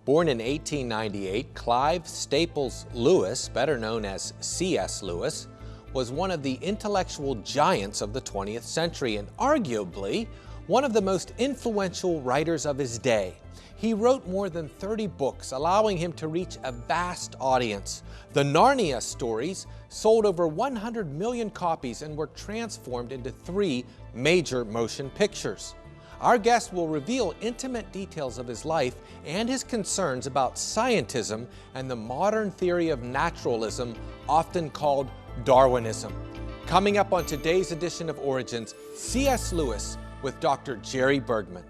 Born in 1898, Clive Staples Lewis, better known as C.S. Lewis, was one of the intellectual giants of the 20th century and arguably one of the most influential writers of his day. He wrote more than 30 books, allowing him to reach a vast audience. The Narnia stories sold over 100 million copies and were transformed into 3 major motion pictures. Our guest will reveal intimate details of his life and his concerns about scientism and the modern theory of naturalism, often called Darwinism. Coming up on today's edition of Origins, C.S. Lewis with Dr. Jerry Bergman.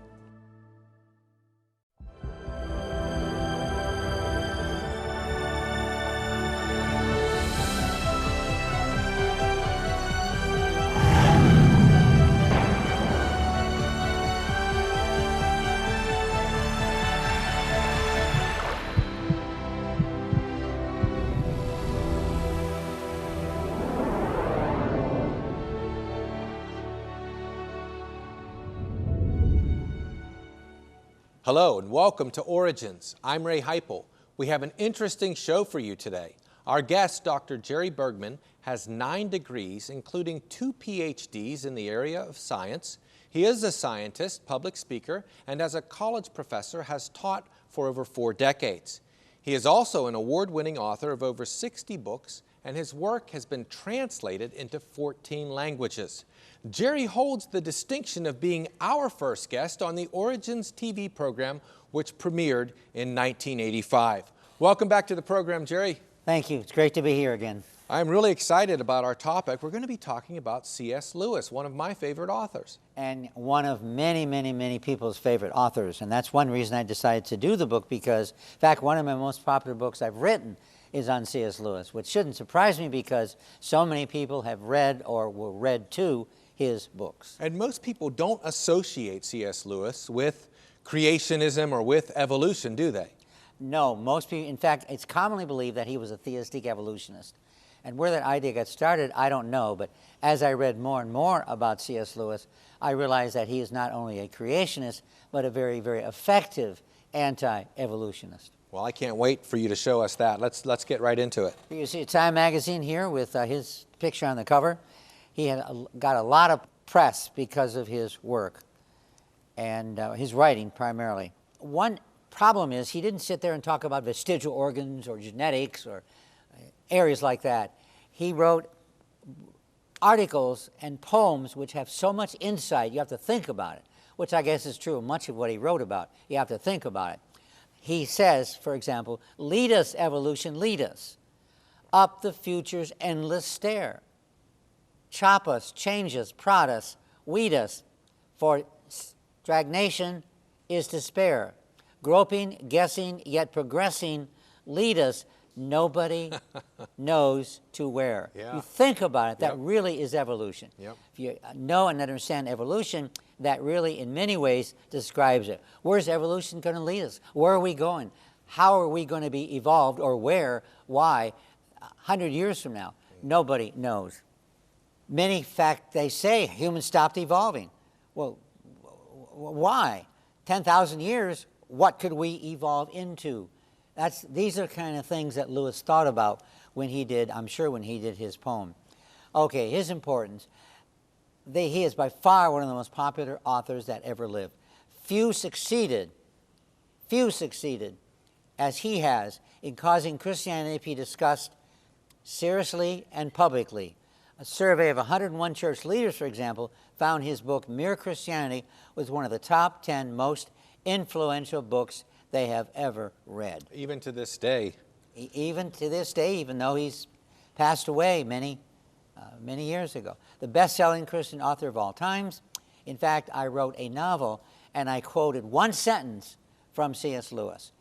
Hello and welcome to Origins. I'm Ray Heipel. We have an interesting show for you today. Our guest, Dr. Jerry Bergman, has 9 degrees, including 2 PhDs in the area of science. He is a scientist, public speaker, and as a college professor has taught for over 4 decades. He is also an award-winning author of over 60 books, and his work has been translated into 14 languages. Jerry holds the distinction of being our first guest on the Origins TV program, which premiered in 1985. Welcome back to the program, Jerry. Thank you. It's great to be here again. I'm really excited about our topic. We're going to be talking about C.S. Lewis, one of my favorite authors. And one of many, many, many people's favorite authors. And that's one reason I decided to do the book, because, in fact, one of my most popular books I've written is on C.S. Lewis, which shouldn't surprise me because so many people have read or were read to his books. And most people don't associate C.S. Lewis with creationism or with evolution, do they? No, most people, in fact, it's commonly believed that he was a theistic evolutionist. And where that idea got started, I don't know, but as I read more and more about C.S. Lewis, I realized that he is not only a creationist, but a very, very effective anti-evolutionist. Well, I can't wait for you to show us that. Let's get right into it. You see a Time magazine here with his picture on the cover. He had got a lot of press because of his work and his writing primarily. One problem is he didn't sit there and talk about vestigial organs or genetics or areas like that. He wrote articles and poems which have so much insight you have to think about it, which I guess is true of much of what he wrote about. You have to think about it. He says, for example, "Lead us, evolution, lead us, up the future's endless stair. Chop us, change us, prod us, weed us, for stagnation is despair. Groping, guessing, yet progressing, lead us, nobody knows to where." Yeah. You think about it, that Yep. really is evolution. Yep. If you know and understand evolution, that really in many ways describes it. Where's evolution going to lead us? Where are we going? How are we going to be evolved, or where, why, 100 years from now? Nobody knows. Many, in fact, they say humans stopped evolving. Well, why? 10,000 years, what could we evolve into? These are kind of things that Lewis thought about when he did, I'm sure, when he did his poem. Okay, his importance. He is by far one of the most popular authors that ever lived. Few succeeded as he has in causing Christianity to be discussed seriously and publicly. A survey of 101 church leaders, for example, found his book, Mere Christianity, was one of the top 10 most influential books they have ever read. Even to this day. Even to this day, even though he's passed away many years ago. The best-selling Christian author of all times. In fact, I wrote a novel, and I quoted one sentence from C.S. Lewis.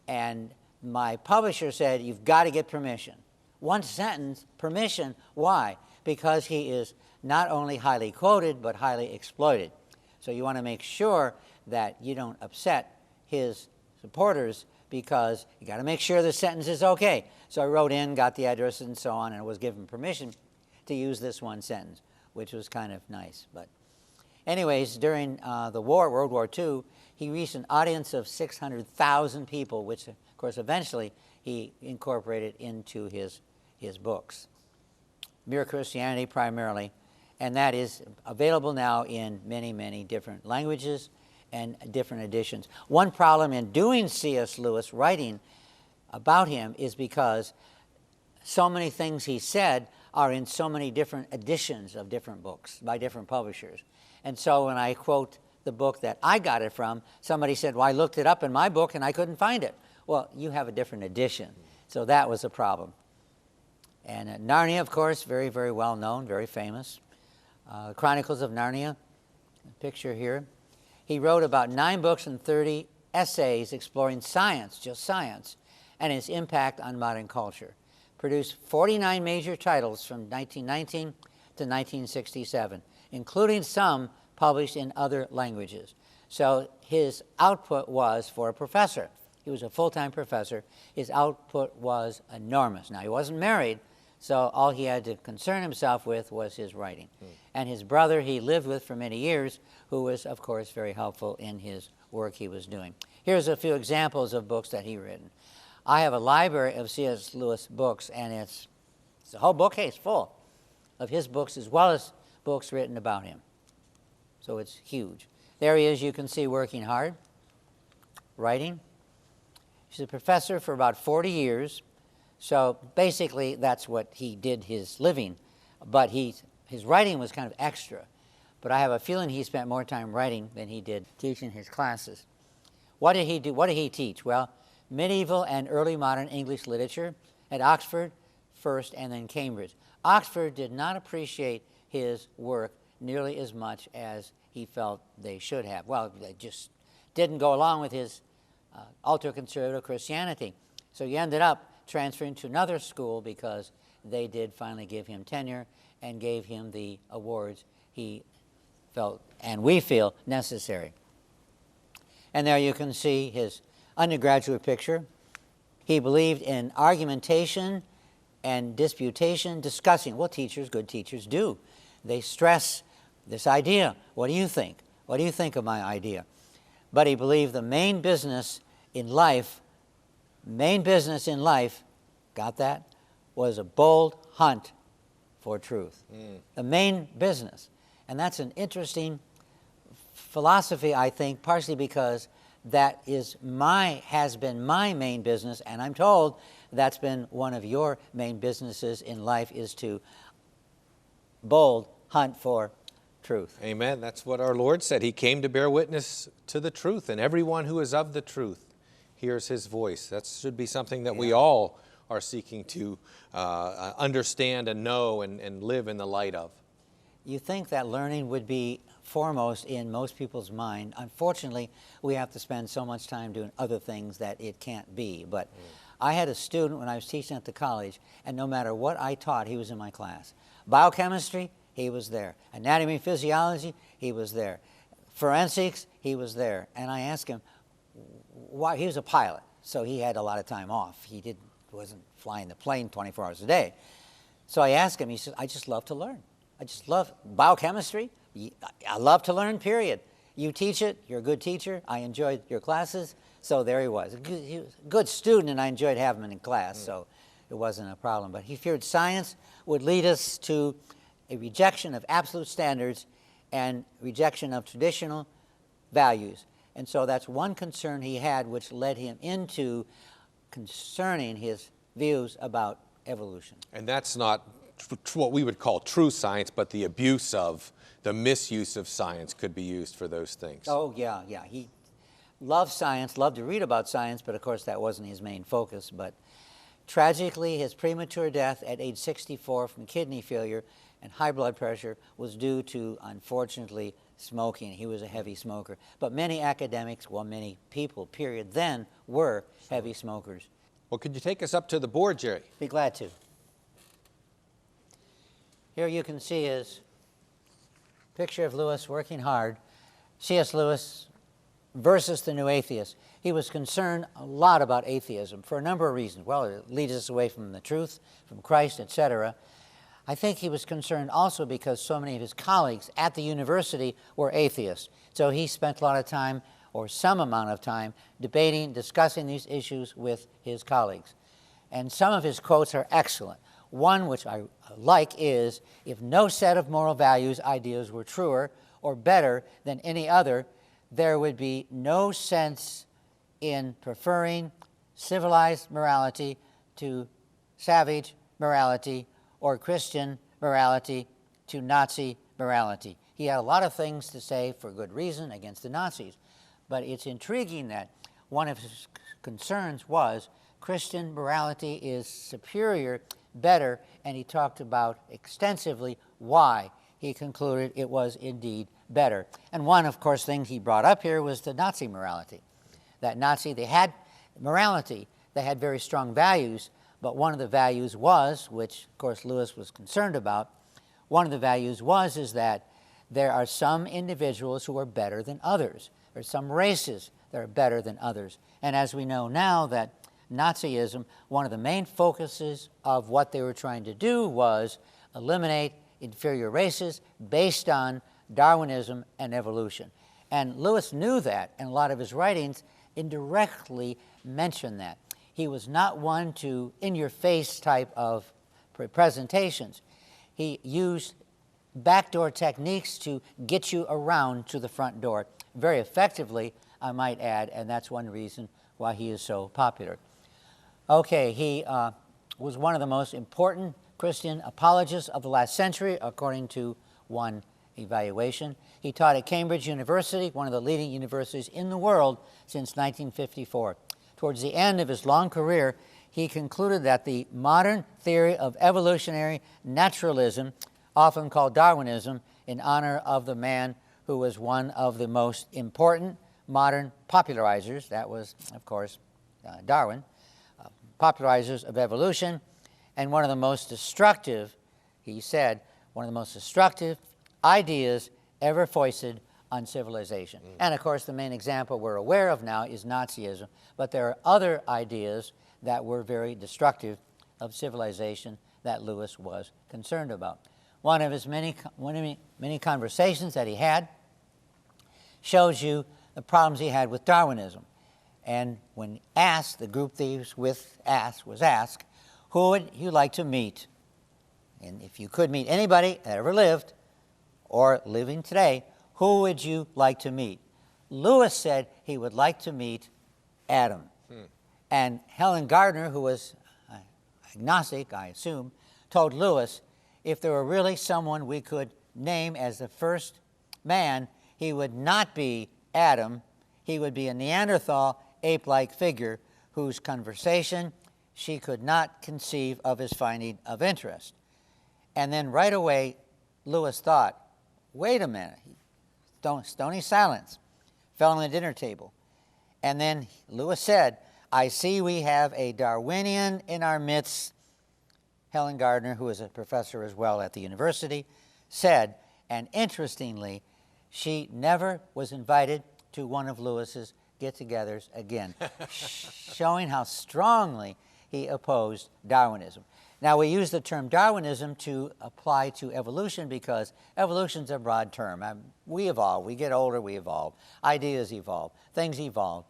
And my publisher said, "You've got to get permission." One sentence, permission. Why? Because he is not only highly quoted, but highly exploited. So you want to make sure that you don't upset his supporters, because you got to make sure the sentence is okay. So I wrote in, got the address and so on, and was given permission to use this one sentence, which was kind of nice. But Anyways, during the war, World War II, he reached an audience of 600,000 people, which, of course, eventually he incorporated into his books. Mere Christianity primarily, and that is available now in many, many different languages and different editions. One problem in doing C.S. Lewis, writing about him, is because so many things he said are in so many different editions of different books by different publishers. And so when I quote the book that I got it from, somebody said, well, I looked it up in my book and I couldn't find it. Well, you have a different edition. So that was a problem. And Narnia, of course, very, very well known, very famous. Chronicles of Narnia, picture here. He wrote about 9 books and 30 essays exploring science, just science, and its impact on modern culture. Produced 49 major titles from 1919 to 1967, including some published in other languages. So his output was, for a professor, he was a full-time professor, his output was enormous. Now, he wasn't married, so all he had to concern himself with was his writing. And his brother he lived with for many years, who was, of course, very helpful in his work he was doing. Here's a few examples of books that he written. I have a library of C.S. Lewis books, and it's a whole bookcase full of his books as well as books written about him. So it's huge. There he is, you can see, working hard, writing. He's a professor for about 40 years. So basically, that's what he did his living. But his writing was kind of extra. But I have a feeling he spent more time writing than he did teaching his classes. What did he do? What did he teach? Well, medieval and early modern English literature at Oxford first and then Cambridge. Oxford did not appreciate his work nearly as much as he felt they should have. Well, they just didn't go along with his ultra-conservative Christianity. So he ended up transferring to another school because they did finally give him tenure and gave him the awards he felt, and we feel, necessary. And there you can see his undergraduate picture. He believed in argumentation and disputation, discussing what good teachers do. They stress this idea. What do you think? What do you think of my idea? But he believed the main business in life, got that, was a bold hunt for truth. The main business. And that's an interesting philosophy, I think, partially because that has been my main business, and I'm told that's been one of your main businesses in life, is to bold hunt for truth. Amen. That's what our Lord said. He came to bear witness to the truth, and everyone who is of the truth hears his voice. That should be something that we all are seeking to understand and know and live in the light of. You think that learning would be foremost in most people's mind. Unfortunately, we have to spend so much time doing other things that it can't be. But I had a student when I was teaching at the college, and no matter what I taught, he was in my class. Biochemistry, he was there. Anatomy and physiology, he was there. Forensics, he was there. And I asked him why. He was a pilot, so he had a lot of time off. He wasn't flying the plane 24 hours a day. So I asked him, he said, I just love to learn. I just love biochemistry. I love to learn, period. You teach it, you're a good teacher. I enjoyed your classes. So there he was. He was a good student, and I enjoyed having him in class, so it wasn't a problem. But he feared science would lead us to a rejection of absolute standards and rejection of traditional values. And so that's one concern he had, which led him into concerning his views about evolution. And that's not what we would call true science, but the misuse of science could be used for those things. Oh, yeah. He loved science, loved to read about science, but of course that wasn't his main focus. But tragically, his premature death at age 64 from kidney failure and high blood pressure was due to, unfortunately, smoking. He was a heavy smoker. But many academics, many people, period, then were heavy smokers. Well, could you take us up to the board, Jerry? Be glad to. Here you can see his picture of Lewis working hard. C.S. Lewis versus the new atheist. He was concerned a lot about atheism for a number of reasons. Well, it leads us away from the truth, from Christ, etc. I think he was concerned also because so many of his colleagues at the university were atheists. So he spent a lot of time, or some amount of time, debating, discussing these issues with his colleagues. And some of his quotes are excellent. One which I like is, if no set of moral values, ideas were truer or better than any other, there would be no sense in preferring civilized morality to savage morality or Christian morality to Nazi morality. He had a lot of things to say for good reason against the Nazis, but it's intriguing that one of his concerns was Christian morality is superior, better, and he talked about extensively why he concluded it was indeed better. And one, of course, thing he brought up here was the Nazi morality. That Nazi, they had morality, they had very strong values, but one of the values was, which of course Lewis was concerned about, one of the values is that there are some individuals who are better than others. There are some races that are better than others. And as we know now that Nazism, one of the main focuses of what they were trying to do was eliminate inferior races based on Darwinism and evolution. And Lewis knew that, and a lot of his writings indirectly mention that. He was not one to in-your-face type of presentations. He used backdoor techniques to get you around to the front door very effectively, I might add, and that's one reason why he is so popular. Okay, he was one of the most important Christian apologists of the last century, according to one evaluation. He taught at Cambridge University, one of the leading universities in the world, since 1954. Towards the end of his long career, he concluded that the modern theory of evolutionary naturalism, often called Darwinism, in honor of the man who was one of the most important modern popularizers, that was, of course, Darwin, popularizers of evolution, and one of the most destructive, he said, one of the most destructive ideas ever foisted on civilization. And of course, the main example we're aware of now is Nazism, but there are other ideas that were very destructive of civilization that Lewis was concerned about. One of his many conversations that he had shows you the problems he had with Darwinism. And when asked, the group he was with was asked, who would you like to meet? And if you could meet anybody that ever lived or living today, who would you like to meet? Lewis said he would like to meet Adam. And Helen Gardner, who was agnostic, I assume, told Lewis, if there were really someone we could name as the first man, he would not be Adam. He would be a Neanderthal, ape-like figure whose conversation she could not conceive of as finding of interest. And then right away, Lewis thought, wait a minute. Stony silence fell on the dinner table. And then Lewis said, I see we have a Darwinian in our midst. Helen Gardner, who is a professor as well at the university, said, and interestingly, she never was invited to one of Lewis's get-togethers again, showing how strongly he opposed Darwinism. Now, we use the term Darwinism to apply to evolution because evolution's a broad term. We evolve. We get older, we evolve. Ideas evolve. Things evolve.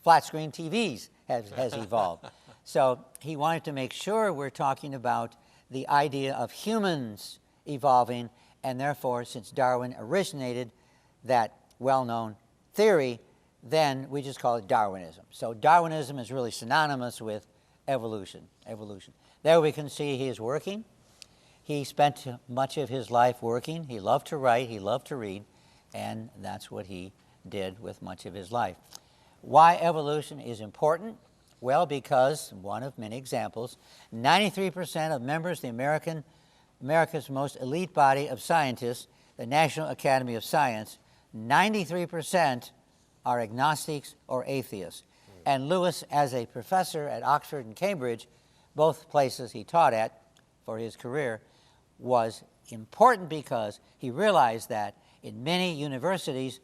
Flat-screen TVs has evolved. So he wanted to make sure we're talking about the idea of humans evolving, and therefore, since Darwin originated that well-known theory, then we just call it Darwinism. So Darwinism is really synonymous with evolution. There we can see he is working. He spent much of his life working. He loved to write, he loved to read, and that's what he did with much of his life. Why evolution is important? Well, because, one of many examples, 93% of members of the America's most elite body of scientists, the National Academy of Science, 93% are agnostics or atheists. And Lewis, as a professor at Oxford and Cambridge, both places he taught at for his career, was important because he realized that in many universities,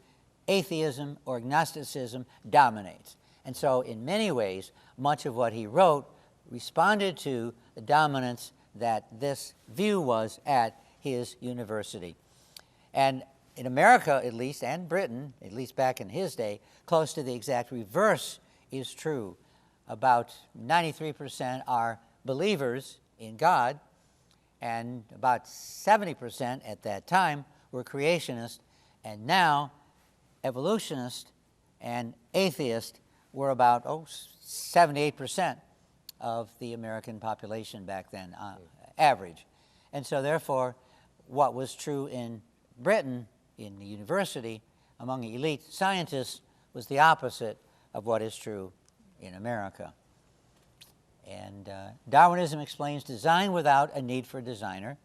atheism or agnosticism dominates. And so in many ways, much of what he wrote responded to the dominance that this view was at his university. And in America, at least, and Britain, at least back in his day, close to the exact reverse is true. About 93% are believers in God, and about 70% at that time were creationists, and now evolutionists and atheists were about 78% of the American population back then, average. And so therefore, what was true in Britain, in the university, among the elite scientists, was the opposite of what is true in America. And Darwinism explains design without a need for a designer.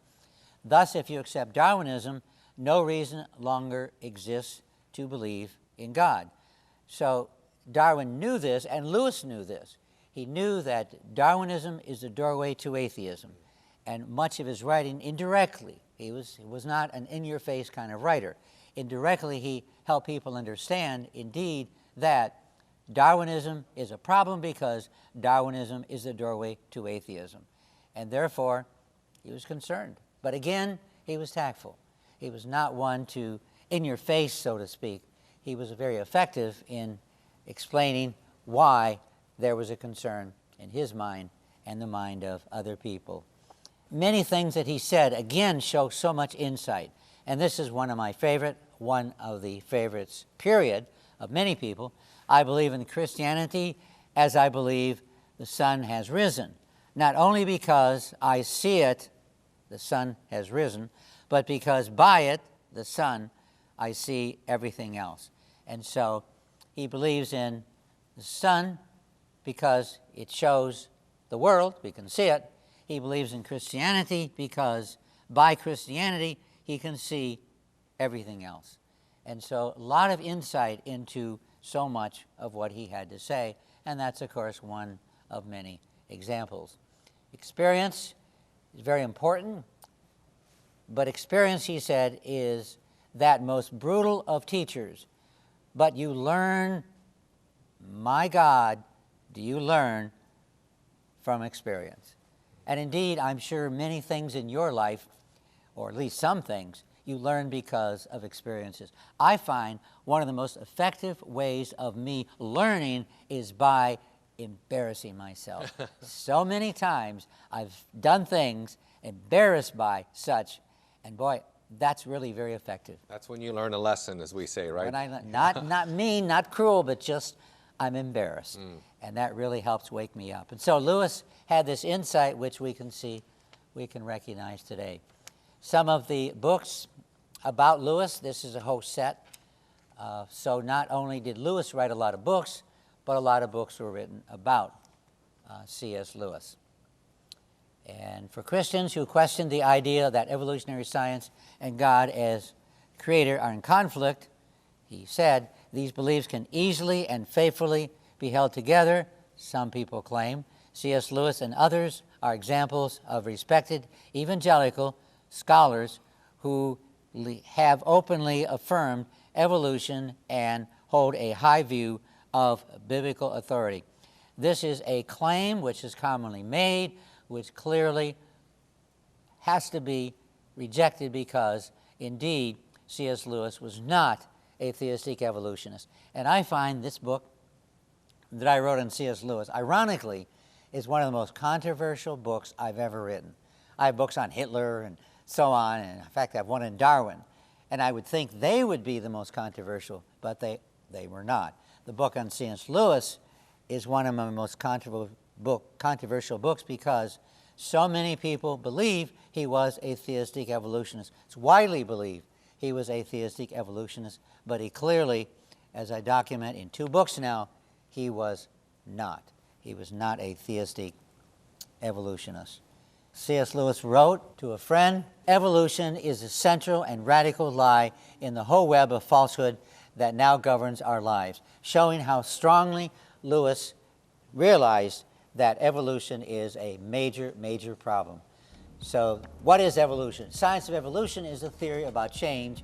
Thus, if you accept Darwinism, no reason longer exists to believe in God. So Darwin knew this, and Lewis knew this. He knew that Darwinism is the doorway to atheism. And much of his writing, indirectly, he was not an in-your-face kind of writer. Indirectly, he helped people understand, indeed, that Darwinism is a problem because Darwinism is the doorway to atheism. And therefore, he was concerned. But again, he was tactful. He was not one to in your face, so to speak. He was very effective in explaining why there was a concern in his mind and the mind of other people. Many things that he said, again, show so much insight. And this is one of my favorite, one of the favorites, period, of many people. I believe in Christianity as I believe the sun has risen. Not only because I see it, the sun has risen, but because by it, the sun, I see everything else. And so he believes in the sun because it shows the world, we can see it. He believes in Christianity because by Christianity, he can see everything else. And so a lot of insight into so much of what he had to say, and that's, of course, one of many examples. Experience is very important, but experience, he said, is that most brutal of teachers. But you learn, my God, do you learn from experience? And indeed, I'm sure many things in your life, or at least some things, you learn because of experiences. I find one of the most effective ways of me learning is by embarrassing myself. So many times I've done things embarrassed by such, and boy, that's really very effective. That's when you learn a lesson, as we say, right? Not mean, not cruel, but just I'm embarrassed. And that really helps wake me up. And so Lewis had this insight which we can see, we can recognize today. Some of the books about Lewis, this is a whole set. So not only did Lewis write a lot of books, but a lot of books were written about C.S. Lewis. And for Christians who question the idea that evolutionary science and God as creator are in conflict, he said, these beliefs can easily and faithfully be held together, some people claim. C.S. Lewis and others are examples of respected evangelical scholars who have openly affirmed evolution and hold a high view of biblical authority. This is a claim which is commonly made, which clearly has to be rejected because, indeed, C.S. Lewis was not a theistic evolutionist. And I find this book that I wrote on C.S. Lewis, ironically, is one of the most controversial books I've ever written. I have books on Hitler and so on, and in fact, I have one on Darwin. And I would think they would be the most controversial, but they were not. The book on C.S. Lewis is one of my most controversial books because so many people believe he was a theistic evolutionist. It's widely believed he was a theistic evolutionist, but he clearly, as I document in 2 books now, he was not. He was not a theistic evolutionist. C.S. Lewis wrote to a friend, evolution is a central and radical lie in the whole web of falsehood that now governs our lives, showing how strongly Lewis realized that evolution is a major, major problem. So what is evolution? Science of evolution is a theory about change.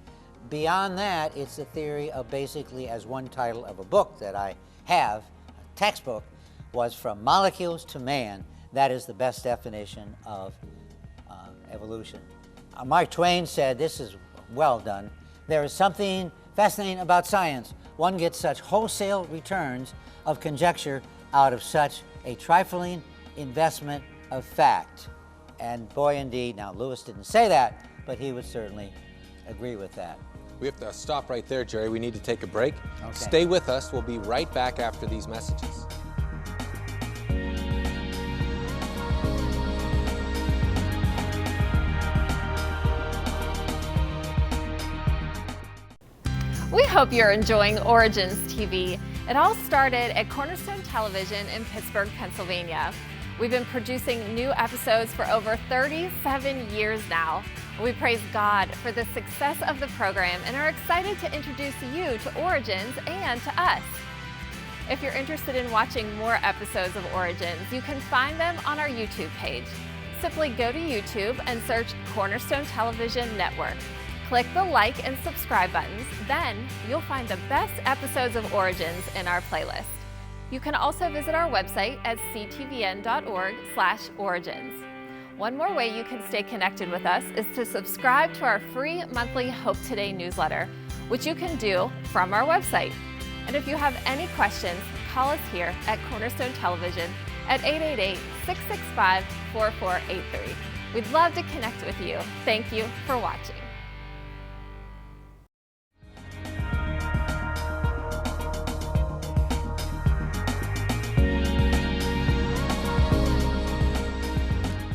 Beyond that, it's a theory of basically, as one title of a book that I have, a textbook, was From Molecules to Man. That is the best definition of evolution. Mark Twain said, this is well done, "There is something fascinating about science. One gets such wholesale returns of conjecture out of such a trifling investment of fact." And boy, indeed, now Lewis didn't say that, but he would certainly agree with that. We have to stop right there, Jerry. We need to take a break. Okay. Stay with us. We'll be right back after these messages. We hope you're enjoying Origins TV. It all started at Cornerstone Television in Pittsburgh, Pennsylvania. We've been producing new episodes for over 37 years now. We praise God for the success of the program and are excited to introduce you to Origins and to us. If you're interested in watching more episodes of Origins, you can find them on our YouTube page. Simply go to YouTube and search Cornerstone Television Network. Click the like and subscribe buttons, then you'll find the best episodes of Origins in our playlist. You can also visit our website at ctvn.org/origins. One more way you can stay connected with us is to subscribe to our free monthly Hope Today newsletter, which you can do from our website. And if you have any questions, call us here at Cornerstone Television at 888-665-4483. We'd love to connect with you. Thank you for watching.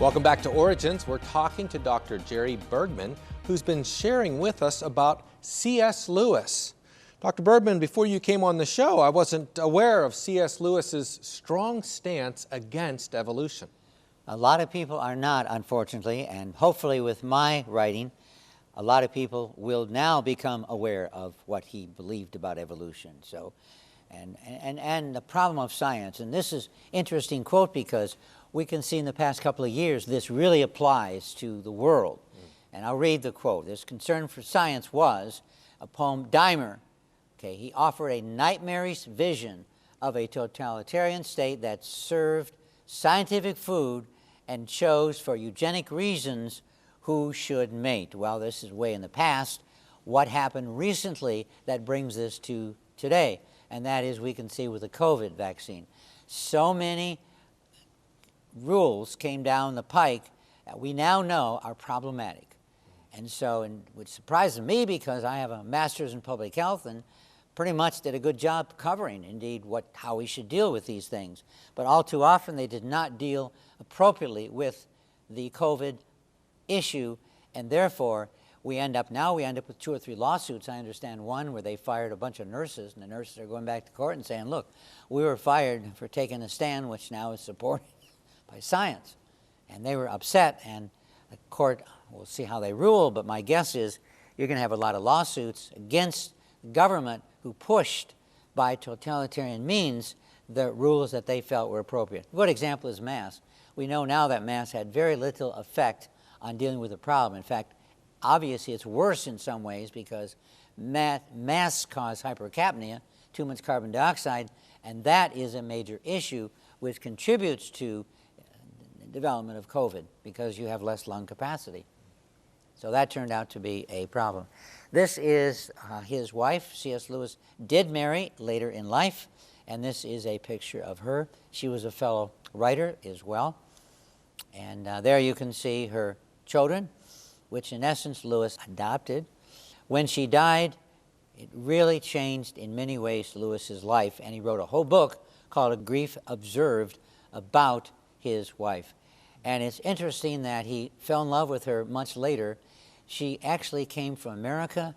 Welcome back to Origins. We're talking to Dr. Jerry Bergman, who's been sharing with us about C.S. Lewis. Dr. Bergman, before you came on the show, I wasn't aware of C.S. Lewis's strong stance against evolution. A lot of people are not, unfortunately, and hopefully with my writing, a lot of people will now become aware of what he believed about evolution. So, and the problem of science, and this is interesting quote because we can see in the past couple of years this really applies to the world. And I'll read the quote. "This concern for science was," a poem, Dimer. Okay, he offered a nightmarish vision of a totalitarian state that served scientific food and chose for eugenic reasons who should mate. Well, this is way in the past. What happened recently that brings this to today? And that is, we can see with the COVID vaccine. So many rules came down the pike that we now know are problematic. And so, which surprises me because I have a master's in public health and pretty much did a good job covering, indeed, how we should deal with these things. But all too often, they did not deal appropriately with the COVID issue, and therefore, we end up with 2 or 3 lawsuits. I understand one where they fired a bunch of nurses, and the nurses are going back to court and saying, look, we were fired for taking a stand, which now is supported by science. And they were upset, and the court, we'll see how they rule, but my guess is you're going to have a lot of lawsuits against the government who pushed by totalitarian means the rules that they felt were appropriate. A good example is masks. We know now that masks had very little effect on dealing with the problem. In fact, obviously it's worse in some ways because masks cause hypercapnia, too much carbon dioxide, and that is a major issue which contributes to development of COVID because you have less lung capacity. So that turned out to be a problem. This is his wife. C.S. Lewis did marry later in life, and this is a picture of her. She was a fellow writer as well. And there you can see her children, which in essence Lewis adopted. When she died, it really changed in many ways Lewis's life, and he wrote a whole book called A Grief Observed about his wife. And it's interesting that he fell in love with her much later. She actually came from America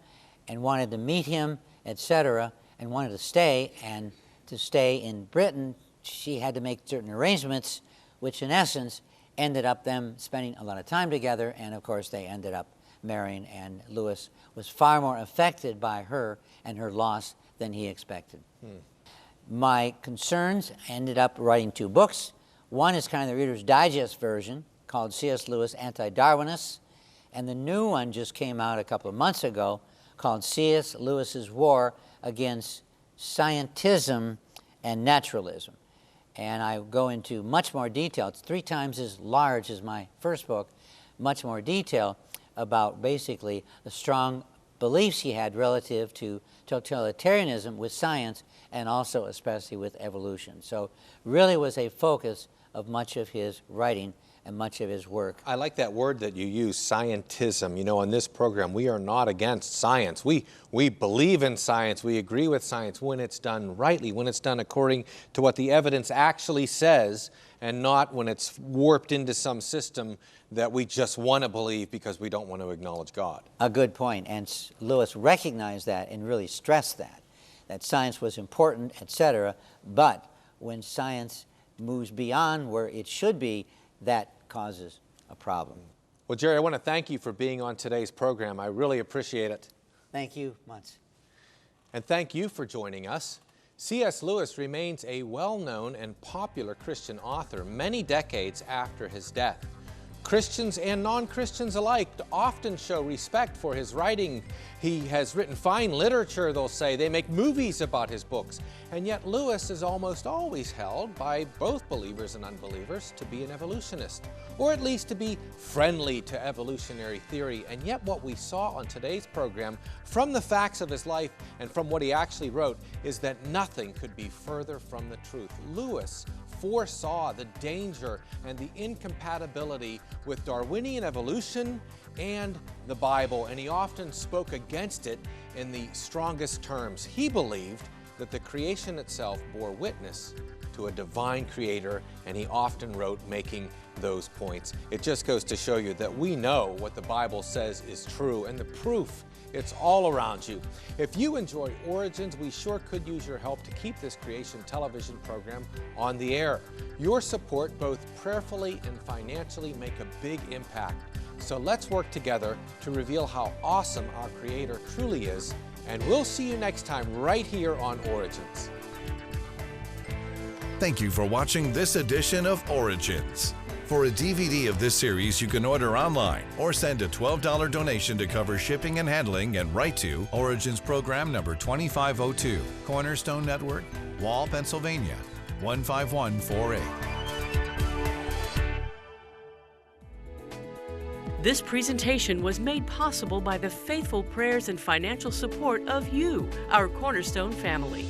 and wanted to meet him, etc., and wanted to stay. And to stay in Britain, she had to make certain arrangements, which in essence ended up them spending a lot of time together. And of course, they ended up marrying. And Lewis was far more affected by her and her loss than he expected. My concerns ended up writing 2 books. One is kind of the Reader's Digest version called C.S. Lewis Anti-Darwinists, and the new one just came out a couple of months ago called C.S. Lewis's War Against Scientism and Naturalism. And I go into much more detail. It's 3 times as large as my first book, much more detail about basically the strong beliefs he had relative to totalitarianism with science and also especially with evolution. So really was a focus of much of his writing and much of his work. I like that word that you use, scientism. You know, on this program, we are not against science. We believe in science. We agree with science when it's done rightly, when it's done according to what the evidence actually says, and not when it's warped into some system that we just want to believe because we don't want to acknowledge God. A good point, and Lewis recognized that and really stressed that science was important, etc., but when science moves beyond where it should be, that causes a problem. Well, Jerry, I want to thank you for being on today's program. I really appreciate it. Thank you, Muntz. And thank you for joining us. C.S. Lewis remains a well-known and popular Christian author many decades after his death. Christians and non-Christians alike often show respect for his writing. He has written fine literature, they'll say. They make movies about his books. And yet Lewis is almost always held by both believers and unbelievers to be an evolutionist, or at least to be friendly to evolutionary theory. And yet what we saw on today's program, from the facts of his life and from what he actually wrote, is that nothing could be further from the truth. Lewis foresaw the danger and the incompatibility with Darwinian evolution and the Bible, and he often spoke against it in the strongest terms. He believed that the creation itself bore witness to a divine creator, and he often wrote making those points. It just goes to show you that we know what the Bible says is true, and the proof, it's all around you. If you enjoy Origins, we sure could use your help to keep this creation television program on the air. Your support, both prayerfully and financially, make a big impact. So let's work together to reveal how awesome our Creator truly is, and we'll see you next time right here on Origins. Thank you for watching this edition of Origins. For a DVD of this series, you can order online or send a $12 donation to cover shipping and handling and write to Origins Program number 2502, Cornerstone Network, Wall, Pennsylvania, 15148. This presentation was made possible by the faithful prayers and financial support of you, our Cornerstone family.